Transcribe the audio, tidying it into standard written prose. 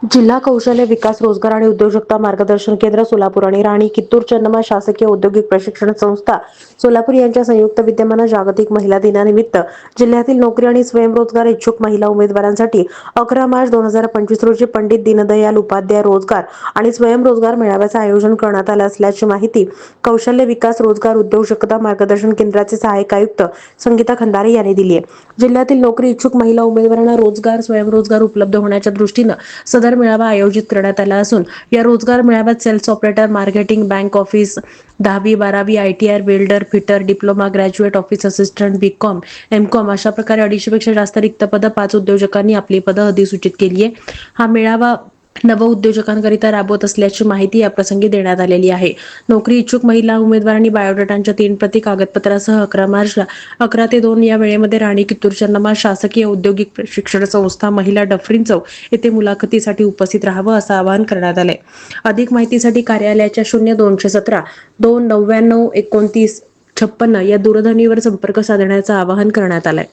जिल्हा कौशल्य विकास रोजगार आणि उद्योजकता मार्गदर्शन केंद्र सोलापूर आणि राणी कित्तूर चन्नम्मा शासकीय औद्योगिक प्रशिक्षण संस्था सोलापूर यांच्या संयुक्त विद्यमानं जागतिक महिला दिनानिमित्त जिल्ह्यातील नोकरी आणि स्वयंरोजगार इच्छुक महिला उमेदवारांसाठी 11 मार्च 2025 रोजी पंडित दीनदयाल उपाध्याय रोजगार आणि स्वयंरोजगार मेळाव्याचं आयोजन करण्यात आलं असल्याची माहिती कौशल्य विकास रोजगार उद्योजकता मार्गदर्शन केंद्राचे सहाय्यक आयुक्त संगीता खंदारे यांनी दिली आहे. जिल्ह्यातील नोकरी इच्छुक महिला उमेदवारांना रोजगार स्वयंरोजगार उपलब्ध होण्याच्या दृष्टीनं सदर मेळावा आयोजित करण्यात आला असून या रोजगार मेळाव्यात sales operator, marketing, bank office, 10वी-12वी, ITR, welder, fitter, diploma, graduate, office assistant, BCom, MCom अशा प्रकारे 250 पेक्षा जास्त रिक्त पदं 5 उद्योजकांनी आपली पदं अधिसूचित केली आहे. हा मेळावा नवउद्योजकांकरिता राबवत असल्याची माहिती या प्रसंगी देण्यात आलेली आहे. नोकरी इच्छुक महिला उमेदवारांनी बायोडाटांच्या 3 प्रती कागदपत्रासह 11 मार्चला 11 ते 2 या वेळेमध्ये राणी कित्तूर चन्नम्मा शासकीय औद्योगिक प्रशिक्षण संस्था महिला डफरीन चौक येथे मुलाखतीसाठी उपस्थित राहावं असं आवाहन करण्यात आलंय. अधिक माहितीसाठी कार्यालयाच्या 0217 299 29 56 या दूरध्वनीवर संपर्क साधण्याचं आवाहन करण्यात आलंय.